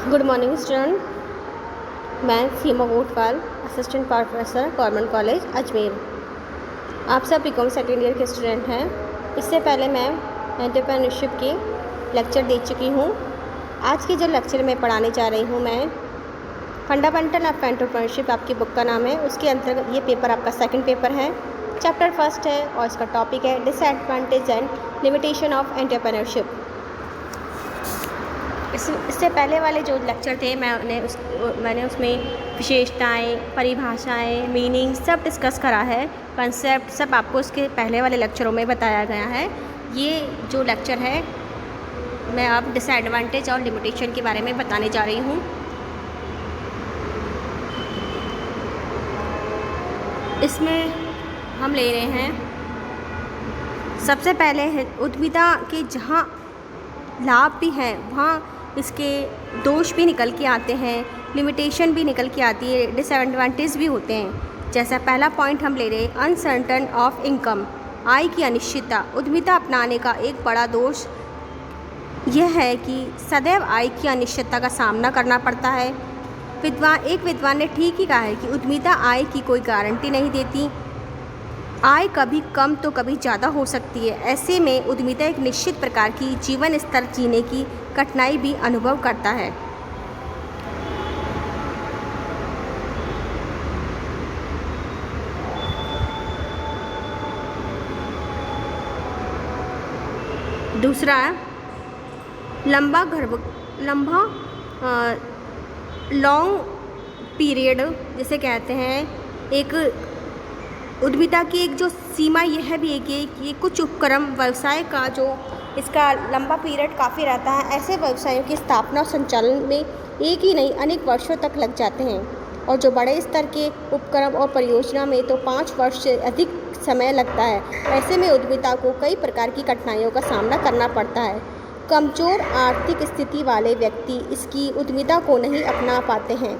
Good morning student. मैं Seema Votwal, assistant professor government college Ajmer. आप सब बीकॉम सेकेंड ईयर के स्टूडेंट हैं। इससे पहले मैं एंटरप्रेन्योरशिप के लेक्चर दे चुकी हूँ। आज के जो लेक्चर में पढ़ाने जा रही हूँ मैं फंडामेंटल ऑफ एंटरप्रेन्योरशिप, आपकी बुक का नाम है। उसके अंतर्गत ये पेपर आपका सेकंड पेपर है, चैप्टर फर्स्ट है और इसका टॉपिक है disadvantage and limitation of entrepreneurship. इससे पहले वाले जो लेक्चर थे मैंने उसमें विशेषताएं, परिभाषाएं, मीनिंग सब डिस्कस करा है। कंसेप्ट सब आपको उसके पहले वाले लेक्चरों में बताया गया है। ये जो लेक्चर है मैं अब डिसएडवांटेज और लिमिटेशन के बारे में बताने जा रही हूँ। इसमें हम ले रहे हैं सबसे पहले है उद्यमिता के जहाँ लाभ भी हैं वहाँ इसके दोष भी निकल के आते हैं, लिमिटेशन भी निकल के आती है, डिसएडवांटेज भी होते हैं। जैसा पहला पॉइंट हम ले रहे हैं अनसर्टन ऑफ इनकम, आय की अनिश्चितता। उद्यमिता अपनाने का एक बड़ा दोष यह है कि सदैव आय की अनिश्चितता का सामना करना पड़ता है। एक विद्वान ने ठीक ही कहा है कि उद्यमिता आय की कोई गारंटी नहीं देती। आय कभी कम तो कभी ज़्यादा हो सकती है। ऐसे में उद्यमिता एक निश्चित प्रकार की जीवन स्तर जीने की कठिनाई भी अनुभव करता है। दूसरा लंबा लॉन्ग पीरियड जिसे कहते हैं। एक उद्यमिता की एक जो सीमा यह भी है कि ये कुछ उपक्रम व्यवसाय का जो इसका लंबा पीरियड काफ़ी रहता है। ऐसे व्यवसायों की स्थापना और संचालन में एक ही नहीं अनेक वर्षों तक लग जाते हैं, और जो बड़े स्तर के उपक्रम और परियोजना में तो 5 वर्ष से अधिक समय लगता है। ऐसे में उद्यमिता को कई प्रकार की कठिनाइयों का सामना करना पड़ता है। कमज़ोर आर्थिक स्थिति वाले व्यक्ति इसकी उद्यमिता को नहीं अपना पाते हैं।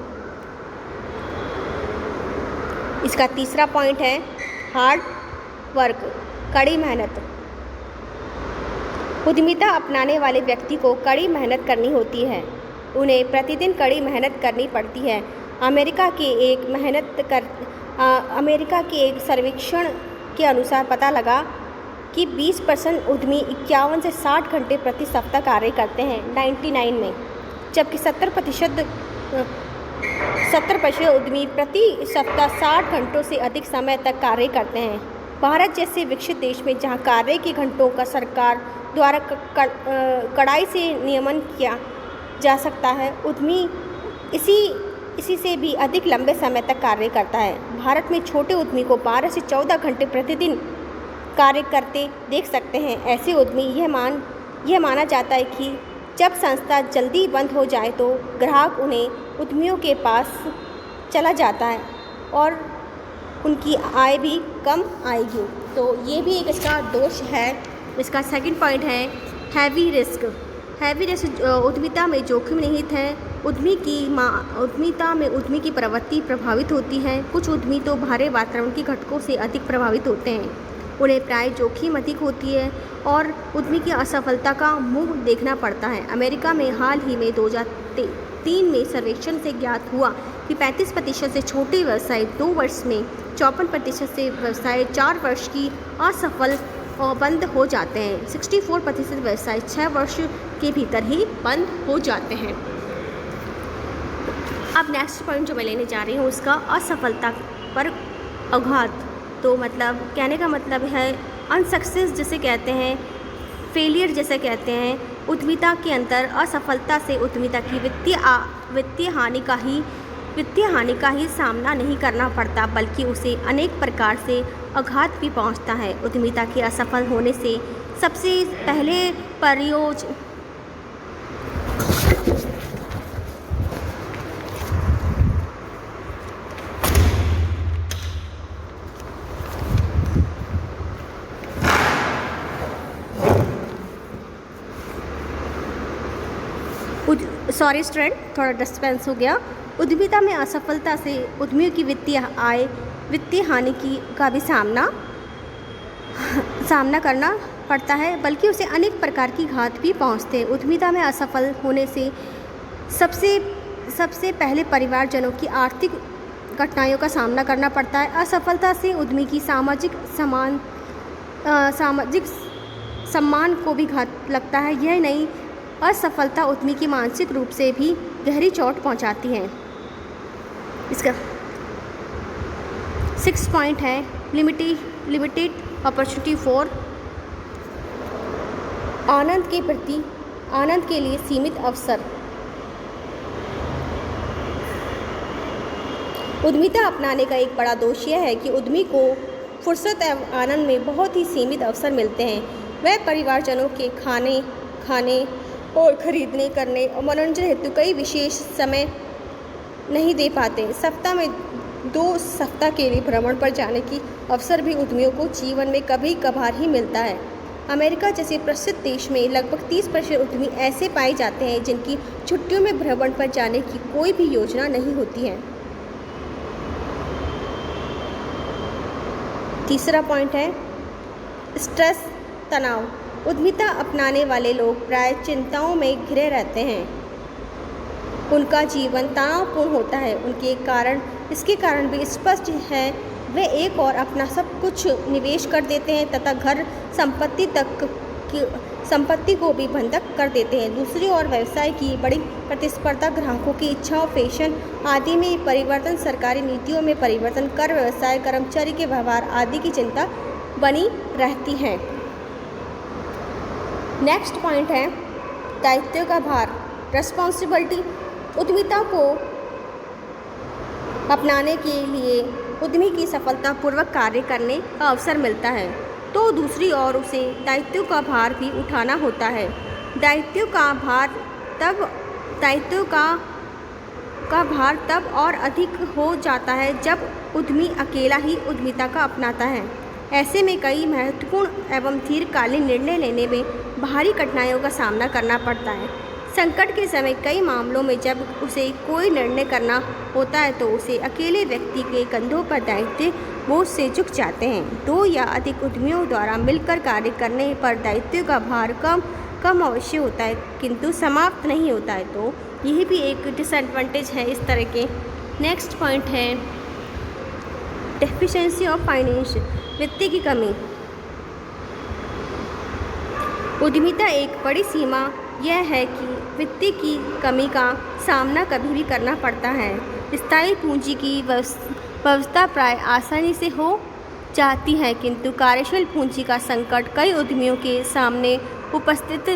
इसका तीसरा पॉइंट है हार्ड वर्क, कड़ी मेहनत। उद्यमिता अपनाने वाले व्यक्ति को कड़ी मेहनत करनी होती है। उन्हें प्रतिदिन कड़ी मेहनत करनी पड़ती है। अमेरिका के एक सर्वेक्षण के अनुसार पता लगा कि 20% उद्यमी 51 से 60 घंटे प्रति सप्ताह कार्य करते हैं 99 में, जबकि 70% उद्यमी प्रति सप्ताह 60 घंटों से अधिक समय तक कार्य करते हैं। भारत जैसे विकसित देश में जहां कार्य के घंटों का सरकार द्वारा कड़ाई से नियमन किया जा सकता है, उद्यमी इसी से भी अधिक लंबे समय तक कार्य करता है। भारत में छोटे उद्यमी को 12 से 14 घंटे प्रतिदिन कार्य करते देख सकते हैं। ऐसे उद्यमी यह माना जाता है कि जब संस्था जल्दी बंद हो जाए तो ग्राहक उन्हें उद्यमियों के पास चला जाता है और उनकी आय भी कम आएगी। तो ये भी एक इसका दोष है। इसका सेकंड पॉइंट है हैवी रिस्क। उद्यमिता में जोखिम निहित है। उद्यमिता में उद्यमी की प्रवृत्ति प्रभावित होती है। कुछ उद्यमी तो भारी वातावरण के घटकों से अधिक प्रभावित होते हैं। उन्हें प्राय जोखिम अधिक होती है और उद्यमी की असफलता का मुंह देखना पड़ता है। अमेरिका में हाल ही में 2003 में सर्वेक्षण से ज्ञात हुआ कि 35% से छोटे व्यवसाय 2 वर्ष में, 54% से व्यवसाय 4 वर्ष की असफल और बंद हो जाते हैं। 64% व्यवसाय 6 वर्ष के भीतर ही बंद हो जाते हैं। अब नेक्स्ट पॉइंट जो मैं लेने जा रही हूँ उसका असफलता पर आघात। तो मतलब कहने का मतलब है अनसक्सेस जिसे कहते हैं, फेलियर जिसे कहते हैं। उद्यमिता के अंतर असफलता से उद्यमिता की वित्तीय हानि का ही सामना नहीं करना पड़ता, बल्कि उसे अनेक प्रकार से आघात भी पहुंचता है। उद्यमिता के असफल होने से सबसे पहले सॉरी स्टूडेंट, थोड़ा डिस्टर्बेंस हो गया। उद्यमिता में असफलता से उद्यमियों की वित्तीय हानि का भी सामना करना पड़ता है, बल्कि उसे अनेक प्रकार की घात भी पहुंचते हैं। उद्यमिता में असफल होने से सबसे सबसे पहले परिवारजनों की आर्थिक कठिनाइयों का सामना करना पड़ता है। असफलता से उद्यमी की सामाजिक सम्मान को भी घात लगता है। यह नई असफलता उद्यमी की मानसिक रूप से भी गहरी चोट पहुंचाती है। इसका 6 पॉइंट है लिमिटेड अपॉर्चुनिटी फॉर आनंद के लिए सीमित अवसर। उद्यमिता अपनाने का एक बड़ा दोष यह है कि उद्यमी को फुर्सत एवं आनंद में बहुत ही सीमित अवसर मिलते हैं। वह परिवारजनों के खाने और खरीदने करने और मनोरंजन हेतु कई विशेष समय नहीं दे पाते। सप्ताह में 2 सप्ताह के लिए भ्रमण पर जाने की अवसर भी उद्यमियों को जीवन में कभी कभार ही मिलता है। अमेरिका जैसे प्रसिद्ध देश में लगभग 30% उद्यमी ऐसे पाए जाते हैं जिनकी छुट्टियों में भ्रमण पर जाने की कोई भी योजना नहीं होती है। तीसरा पॉइंट है स्ट्रेस तनाव। उद्यमिता अपनाने वाले लोग प्राय चिंताओं में घिरे रहते हैं। उनका जीवन तनावपूर्ण होता है। इसके कारण भी स्पष्ट है। वे एक और अपना सब कुछ निवेश कर देते हैं तथा घर संपत्ति को भी बंधक कर देते हैं। दूसरी ओर व्यवसाय की बड़ी प्रतिस्पर्धा, ग्राहकों की इच्छाओं, फैशन आदि में परिवर्तन, सरकारी नीतियों में परिवर्तन, कर व्यवसाय, कर्मचारी के व्यवहार आदि की चिंता बनी रहती है। नेक्स्ट पॉइंट है दायित्व का भार, रिस्पॉन्सिबिलिटी। उद्यमिता को अपनाने के लिए उद्यमी की सफलतापूर्वक कार्य करने का अवसर मिलता है, तो दूसरी ओर उसे दायित्व का भार भी उठाना होता है। दायित्व का भार तब और अधिक हो जाता है जब उद्यमी अकेला ही उद्यमिता का अपनाता है। ऐसे में कई महत्वपूर्ण एवं दीर्घकालीन निर्णय लेने में भारी कठिनाइयों का सामना करना पड़ता है। संकट के समय कई मामलों में जब उसे कोई निर्णय करना होता है तो उसे अकेले व्यक्ति के कंधों पर दायित्व बोझ से झुक जाते हैं। 2 या अधिक उद्यमियों द्वारा मिलकर कार्य करने पर दायित्व का भार कम अवश्य होता है किंतु समाप्त नहीं होता है, तो यह भी एक डिसएडवांटेज है इस तरह के। नेक्स्ट पॉइंट है डेफिशिएंसी ऑफ फाइनेंस, वित्तीय की कमी। उद्यमिता एक बड़ी सीमा यह है कि वित्तीय की कमी का सामना कभी भी करना पड़ता है। स्थायी पूंजी की व्यवस्था प्राय आसानी से हो जाती है किंतु कार्यशील पूंजी का संकट कई उद्यमियों के सामने उपस्थित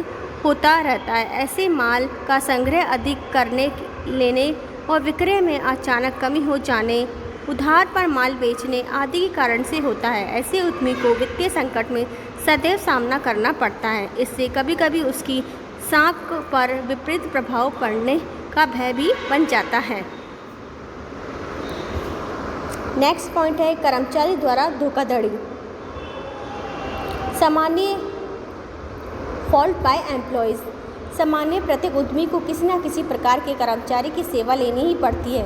होता रहता है। ऐसे माल का संग्रह अधिक करने, लेने और विक्रय में अचानक कमी हो जाने, उधार पर माल बेचने आदि के कारण से होता है। ऐसे उद्यमी को वित्तीय संकट में सदैव सामना करना पड़ता है। इससे कभी कभी उसकी साख पर विपरीत प्रभाव पड़ने का भय भी बन जाता है। नेक्स्ट पॉइंट है कर्मचारी द्वारा धोखाधड़ी, सामान्य फॉल्ट बाय एम्प्लॉयज़। सामान्य प्रत्येक उद्यमी को किसी न किसी प्रकार के कर्मचारी की सेवा लेनी ही पड़ती है।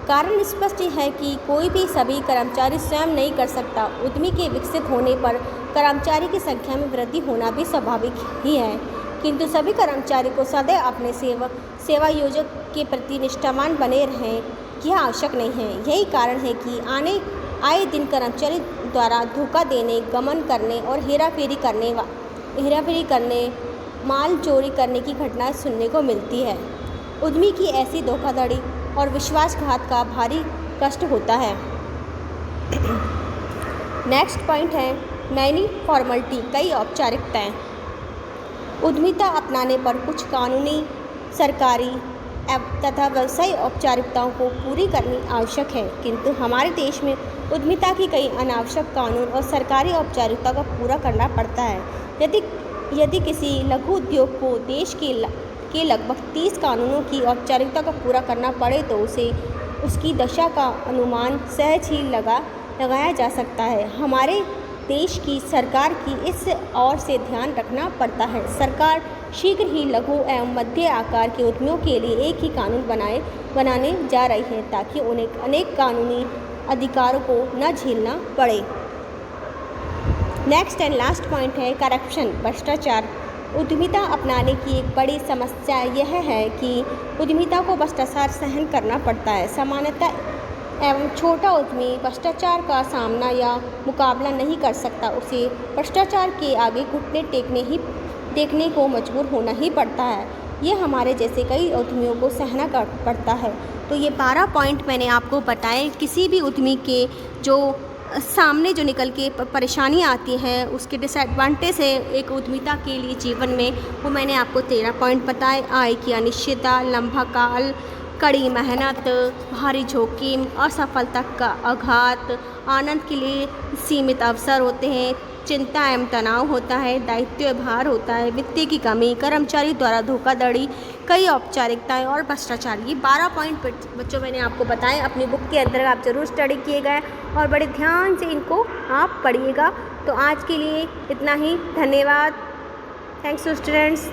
कारण स्पष्ट है कि कोई भी सभी कर्मचारी स्वयं नहीं कर सकता। उद्यमी के विकसित होने पर कर्मचारी की संख्या में वृद्धि होना भी स्वाभाविक ही है, किंतु सभी कर्मचारी को सदैव अपने सेवा योजक के प्रति निष्ठावान बने रहें यह आवश्यक नहीं है। यही कारण है कि आए दिन कर्मचारी द्वारा धोखा देने, गमन करने और हेराफेरी करने, माल चोरी करने की घटनाएं सुनने को मिलती है। उद्यमी की ऐसी धोखाधड़ी और विश्वासघात का भारी कष्ट होता है। नेक्स्ट पॉइंट है मैनी फॉर्मेलिटी, कई औपचारिकताएं। उद्यमिता अपनाने पर कुछ कानूनी, सरकारी तथा व्यवसायिक औपचारिकताओं को पूरी करनी आवश्यक है, किंतु हमारे देश में उद्यमिता की कई अनावश्यक कानून और सरकारी औपचारिकता को पूरा करना पड़ता है। यदि किसी लघु उद्योग को देश के लगभग 30 कानूनों की औपचारिकता को पूरा करना पड़े तो उसे उसकी दशा का अनुमान सहज ही लगाया जा सकता है। हमारे देश की सरकार की इस ओर से ध्यान रखना पड़ता है। सरकार शीघ्र ही लघु एवं मध्य आकार के उद्यमियों के लिए एक ही कानून बनाने जा रही है ताकि उन्हें अनेक कानूनी अधिकारों को न झेलना पड़े। नेक्स्ट एंड लास्ट पॉइंट है करप्शन, भ्रष्टाचार। उद्यमिता अपनाने की एक बड़ी समस्या यह है कि उद्यमिता को भ्रष्टाचार सहन करना पड़ता है। सामान्यतः एवं छोटा उद्यमी भ्रष्टाचार का सामना या मुकाबला नहीं कर सकता, उसे भ्रष्टाचार के आगे घुटने देखने को मजबूर होना ही पड़ता है। ये हमारे जैसे कई उद्यमियों को सहना पड़ता है। तो ये 12 पॉइंट मैंने आपको बताए। किसी भी उद्यमी के जो सामने जो निकल के परेशानी आती है, उसके डिसएडवांटेज है एक उद्यमिता के लिए जीवन में, वो मैंने आपको 13 पॉइंट बताए। आय की अनिश्चितता, लंबा काल, कड़ी मेहनत, भारी जोखिम, असफलता का आघात, आनंद के लिए सीमित अवसर होते हैं, चिंता एवं तनाव होता है, दायित्व भार होता है, वित्तीय की कमी, कर्मचारी द्वारा धोखाधड़ी, कई औपचारिकताएं और भ्रष्टाचार। ये 12 पॉइंट बच्चों मैंने आपको बताए। अपनी बुक के अंदर आप ज़रूर स्टडी किएगा और बड़े ध्यान से इनको आप पढ़िएगा। तो आज के लिए इतना ही। धन्यवाद। Thanks to students.